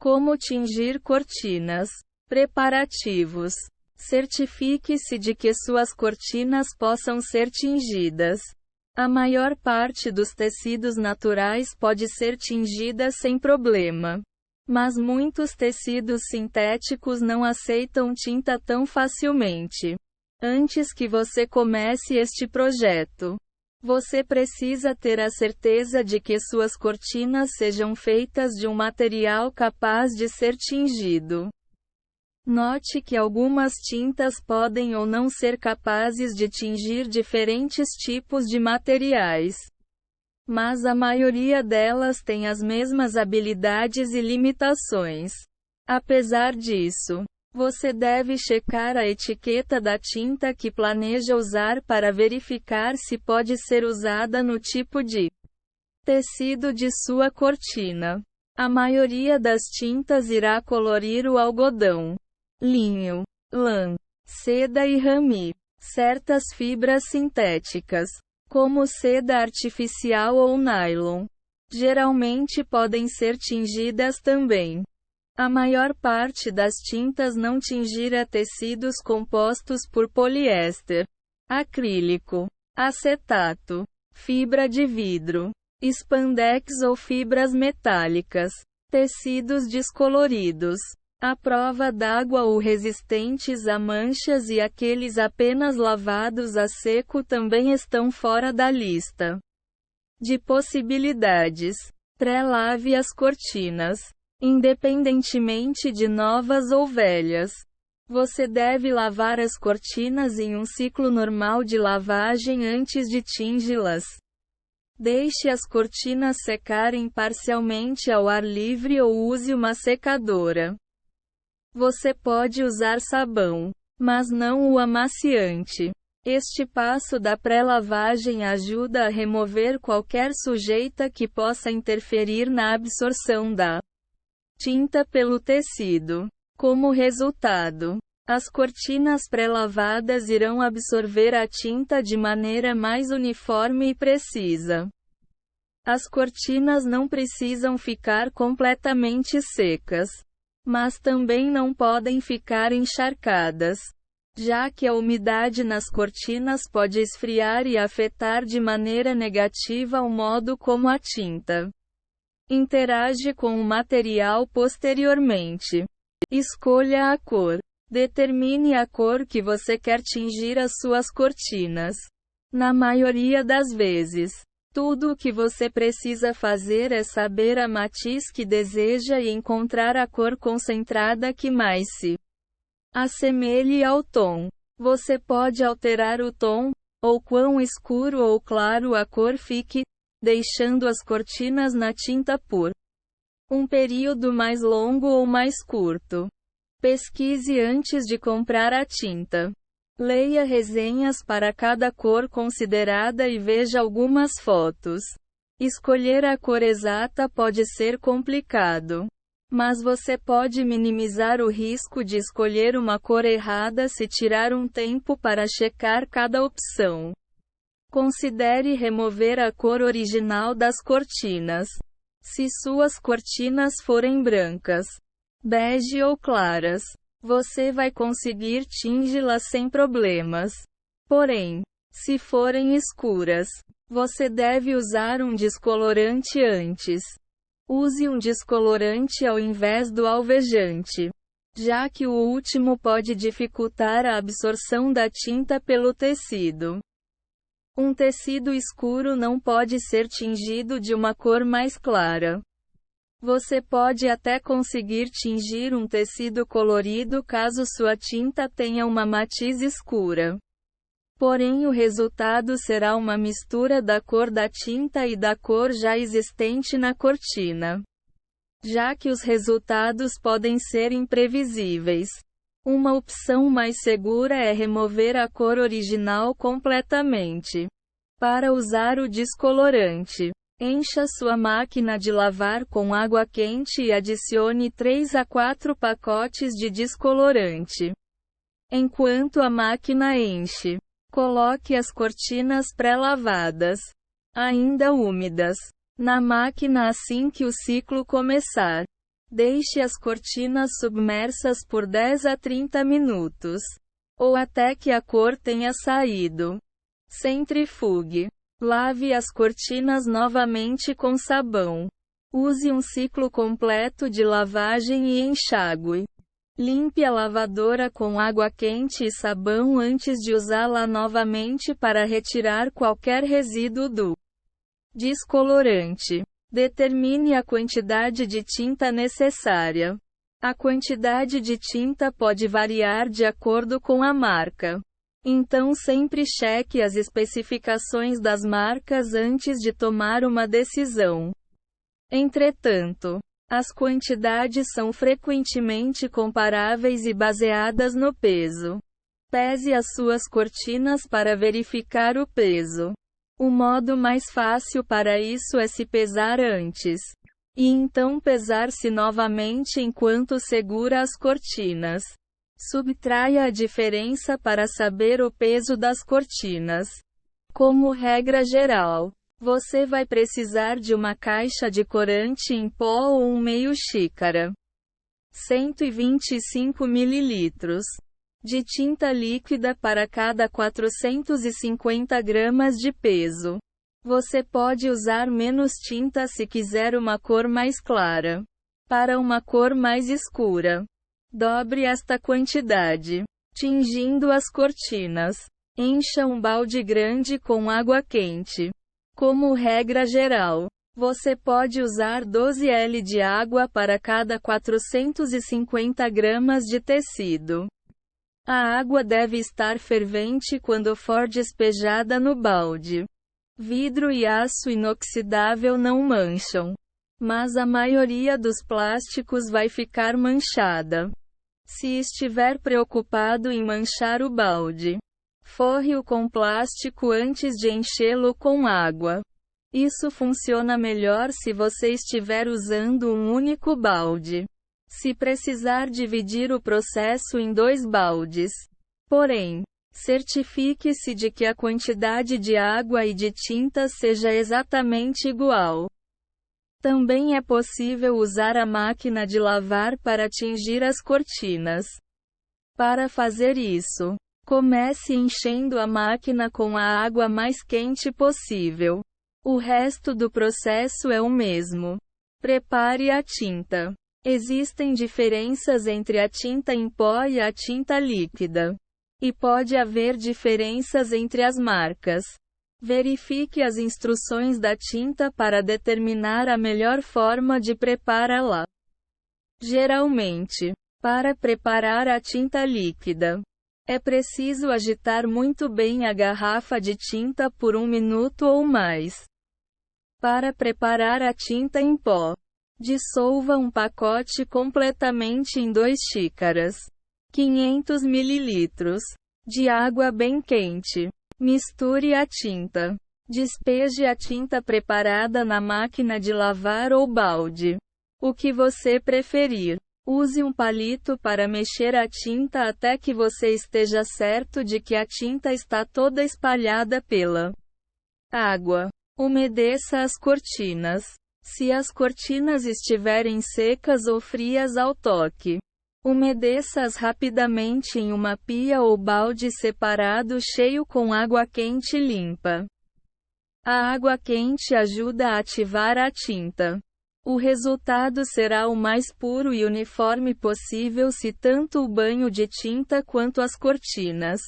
Como tingir cortinas. Preparativos. Certifique-se de que suas cortinas possam ser tingidas. A maior parte dos tecidos naturais pode ser tingida sem problema. Mas muitos tecidos sintéticos não aceitam tinta tão facilmente. Antes que você comece este projeto, você precisa ter a certeza de que suas cortinas sejam feitas de um material capaz de ser tingido. Note que algumas tintas podem ou não ser capazes de tingir diferentes tipos de materiais. Mas a maioria delas tem as mesmas habilidades e limitações. Apesar disso, você deve checar a etiqueta da tinta que planeja usar para verificar se pode ser usada no tipo de tecido de sua cortina. A maioria das tintas irá colorir o algodão, linho, lã, seda e rami. Certas fibras sintéticas, como seda artificial ou nylon, geralmente podem ser tingidas também. A maior parte das tintas não tingirá tecidos compostos por poliéster, acrílico, acetato, fibra de vidro, spandex ou fibras metálicas, tecidos descoloridos, à prova d'água ou resistentes a manchas e aqueles apenas lavados a seco também estão fora da lista de possibilidades. Pré-lave as cortinas. Independentemente de novas ou velhas, você deve lavar as cortinas em um ciclo normal de lavagem antes de tingi-las. Deixe as cortinas secarem parcialmente ao ar livre ou use uma secadora. Você pode usar sabão, mas não o amaciante. Este passo da pré-lavagem ajuda a remover qualquer sujeita que possa interferir na absorção da tinta pelo tecido. Como resultado, as cortinas pré-lavadas irão absorver a tinta de maneira mais uniforme e precisa. As cortinas não precisam ficar completamente secas, mas também não podem ficar encharcadas, já que a umidade nas cortinas pode esfriar e afetar de maneira negativa o modo como a tinta interage com o material posteriormente. Escolha a cor. Determine a cor que você quer tingir as suas cortinas. Na maioria das vezes, tudo o que você precisa fazer é saber a matiz que deseja e encontrar a cor concentrada que mais se assemelhe ao tom. Você pode alterar o tom, ou quão escuro ou claro a cor fique, deixando as cortinas na tinta por um período mais longo ou mais curto. Pesquise antes de comprar a tinta. Leia resenhas para cada cor considerada e veja algumas fotos. Escolher a cor exata pode ser complicado, mas você pode minimizar o risco de escolher uma cor errada se tirar um tempo para checar cada opção. Considere remover a cor original das cortinas. Se suas cortinas forem brancas, bege ou claras, você vai conseguir tingi-las sem problemas. Porém, se forem escuras, você deve usar um descolorante antes. Use um descolorante ao invés do alvejante, já que o último pode dificultar a absorção da tinta pelo tecido. Um tecido escuro não pode ser tingido de uma cor mais clara. Você pode até conseguir tingir um tecido colorido caso sua tinta tenha uma matiz escura. Porém, o resultado será uma mistura da cor da tinta e da cor já existente na cortina, já que os resultados podem ser imprevisíveis. Uma opção mais segura é remover a cor original completamente. Para usar o descolorante, encha sua máquina de lavar com água quente e adicione 3 a 4 pacotes de descolorante. Enquanto a máquina enche, coloque as cortinas pré-lavadas, ainda úmidas, na máquina assim que o ciclo começar. Deixe as cortinas submersas por 10 a 30 minutos, ou até que a cor tenha saído. Centrifugue. Lave as cortinas novamente com sabão. Use um ciclo completo de lavagem e enxágue. Limpe a lavadora com água quente e sabão antes de usá-la novamente para retirar qualquer resíduo do descolorante. Determine a quantidade de tinta necessária. A quantidade de tinta pode variar de acordo com a marca. Então sempre cheque as especificações das marcas antes de tomar uma decisão. Entretanto, as quantidades são frequentemente comparáveis e baseadas no peso. Pese as suas cortinas para verificar o peso. O modo mais fácil para isso é se pesar antes. E então pesar-se novamente enquanto segura as cortinas. Subtraia a diferença para saber o peso das cortinas. Como regra geral, você vai precisar de uma caixa de corante em pó ou um meio xícara. 125 ml de tinta líquida para cada 450 gramas de peso. Você pode usar menos tinta se quiser uma cor mais clara. Para uma cor mais escura, dobre esta quantidade, tingindo as cortinas. Encha um balde grande com água quente. Como regra geral, você pode usar 12 ml de água para cada 450 gramas de tecido. A água deve estar fervente quando for despejada no balde. Vidro e aço inoxidável não mancham, mas a maioria dos plásticos vai ficar manchada. Se estiver preocupado em manchar o balde, forre-o com plástico antes de enchê-lo com água. Isso funciona melhor se você estiver usando um único balde. Se precisar dividir o processo em 2 baldes. Porém, certifique-se de que a quantidade de água e de tinta seja exatamente igual. Também é possível usar a máquina de lavar para tingir as cortinas. Para fazer isso, comece enchendo a máquina com a água mais quente possível. O resto do processo é o mesmo. Prepare a tinta. Existem diferenças entre a tinta em pó e a tinta líquida. E pode haver diferenças entre as marcas. Verifique as instruções da tinta para determinar a melhor forma de prepará-la. Geralmente, para preparar a tinta líquida, é preciso agitar muito bem a garrafa de tinta por 1 minuto ou mais. Para preparar a tinta em pó, dissolva um pacote completamente em 2 xícaras, 500 ml, de água bem quente. Misture a tinta. Despeje a tinta preparada na máquina de lavar ou balde. O que você preferir. Use um palito para mexer a tinta até que você esteja certo de que a tinta está toda espalhada pela água. Umedeça as cortinas. Se as cortinas estiverem secas ou frias ao toque, umedeça-as rapidamente em uma pia ou balde separado cheio com água quente limpa. A água quente ajuda a ativar a tinta. O resultado será o mais puro e uniforme possível se tanto o banho de tinta quanto as cortinas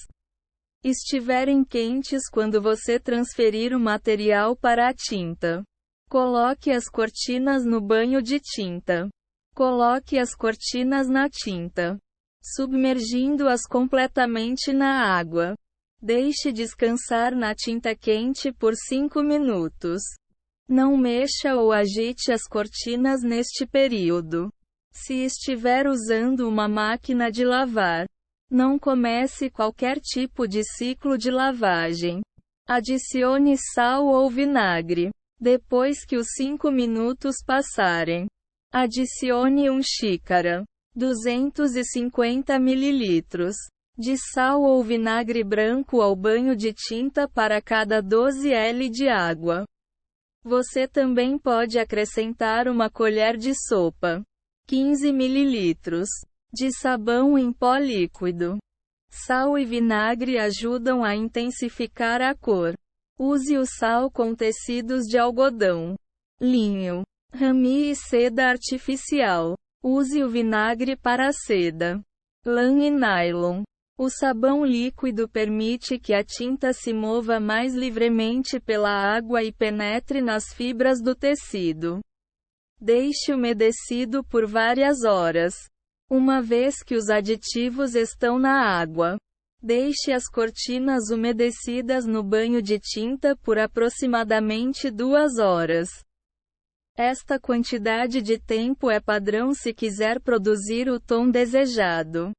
estiverem quentes quando você transferir o material para a tinta. Coloque as cortinas no banho de tinta. Coloque as cortinas na tinta, submergindo-as completamente na água. Deixe descansar na tinta quente por 5 minutos. Não mexa ou agite as cortinas neste período. Se estiver usando uma máquina de lavar, não comece qualquer tipo de ciclo de lavagem. Adicione sal ou vinagre. Depois que os 5 minutos passarem, adicione 1 xícara, 250 ml, de sal ou vinagre branco ao banho de tinta para cada 12 ml de água. Você também pode acrescentar uma colher de sopa 15 ml de sabão em pó líquido. Sal e vinagre ajudam a intensificar a cor. Use o sal com tecidos de algodão, linho, rami e seda artificial. Use o vinagre para a seda, lã e nylon. O sabão líquido permite que a tinta se mova mais livremente pela água e penetre nas fibras do tecido. Deixe umedecido por várias horas. Uma vez que os aditivos estão na água, deixe as cortinas umedecidas no banho de tinta por aproximadamente 2 horas. Esta quantidade de tempo é padrão se quiser produzir o tom desejado.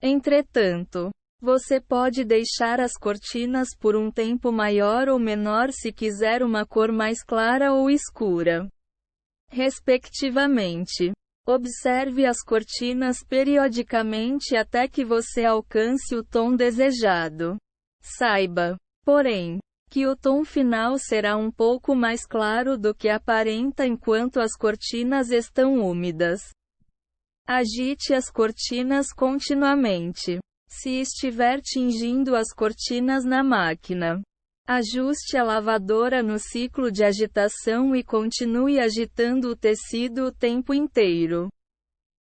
Entretanto, você pode deixar as cortinas por um tempo maior ou menor se quiser uma cor mais clara ou escura, respectivamente. Observe as cortinas periodicamente até que você alcance o tom desejado. Saiba, porém, que o tom final será um pouco mais claro do que aparenta enquanto as cortinas estão úmidas. Agite as cortinas continuamente. Se estiver tingindo as cortinas na máquina, ajuste a lavadora no ciclo de agitação e continue agitando o tecido o tempo inteiro.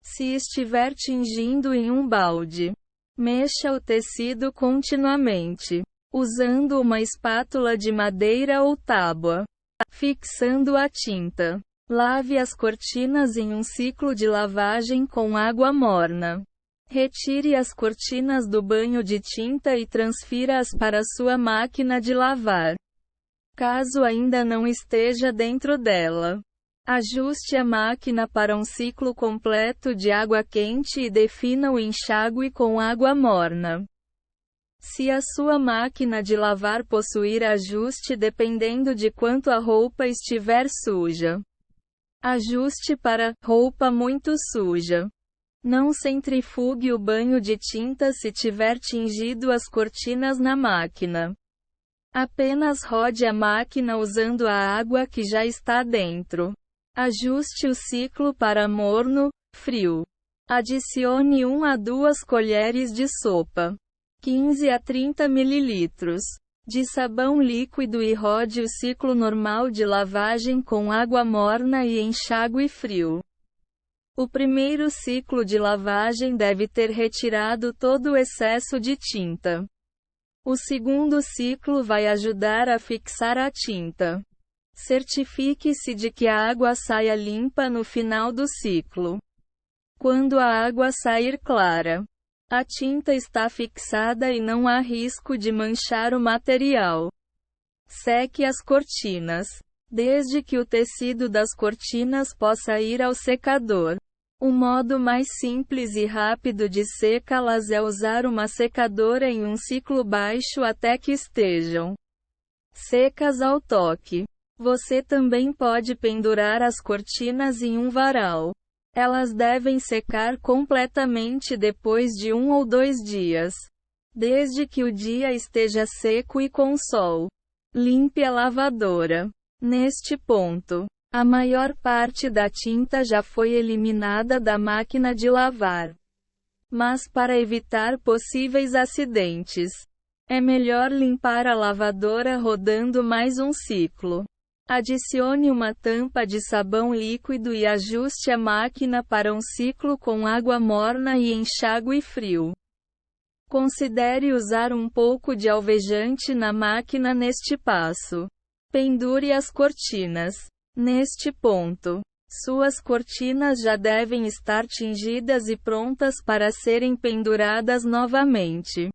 Se estiver tingindo em um balde, mexa o tecido continuamente, usando uma espátula de madeira ou tábua, fixando a tinta. Lave as cortinas em um ciclo de lavagem com água morna. Retire as cortinas do banho de tinta e transfira-as para sua máquina de lavar, caso ainda não esteja dentro dela. Ajuste a máquina para um ciclo completo de água quente e defina o enxágue com água morna. Se a sua máquina de lavar possuir ajuste dependendo de quanto a roupa estiver suja, ajuste para roupa muito suja. Não centrifugue o banho de tinta se tiver tingido as cortinas na máquina. Apenas rode a máquina usando a água que já está dentro. Ajuste o ciclo para morno, frio. Adicione 1 a 2 colheres de sopa, 15 a 30 ml, de sabão líquido e rode o ciclo normal de lavagem com água morna e enxágue frio. O primeiro ciclo de lavagem deve ter retirado todo o excesso de tinta. O segundo ciclo vai ajudar a fixar a tinta. Certifique-se de que a água saia limpa no final do ciclo. Quando a água sair clara, a tinta está fixada e não há risco de manchar o material. Seque as cortinas, desde que o tecido das cortinas possa ir ao secador. O modo mais simples e rápido de secá-las é usar uma secadora em um ciclo baixo até que estejam secas ao toque. Você também pode pendurar as cortinas em um varal. Elas devem secar completamente depois de 1 ou 2 dias, desde que o dia esteja seco e com sol. Limpe a lavadora. Neste ponto, a maior parte da tinta já foi eliminada da máquina de lavar. Mas para evitar possíveis acidentes, é melhor limpar a lavadora rodando mais um ciclo. Adicione uma tampa de sabão líquido e ajuste a máquina para um ciclo com água morna e enxágue frio. Considere usar um pouco de alvejante na máquina neste passo. Pendure as cortinas. Neste ponto, suas cortinas já devem estar tingidas e prontas para serem penduradas novamente.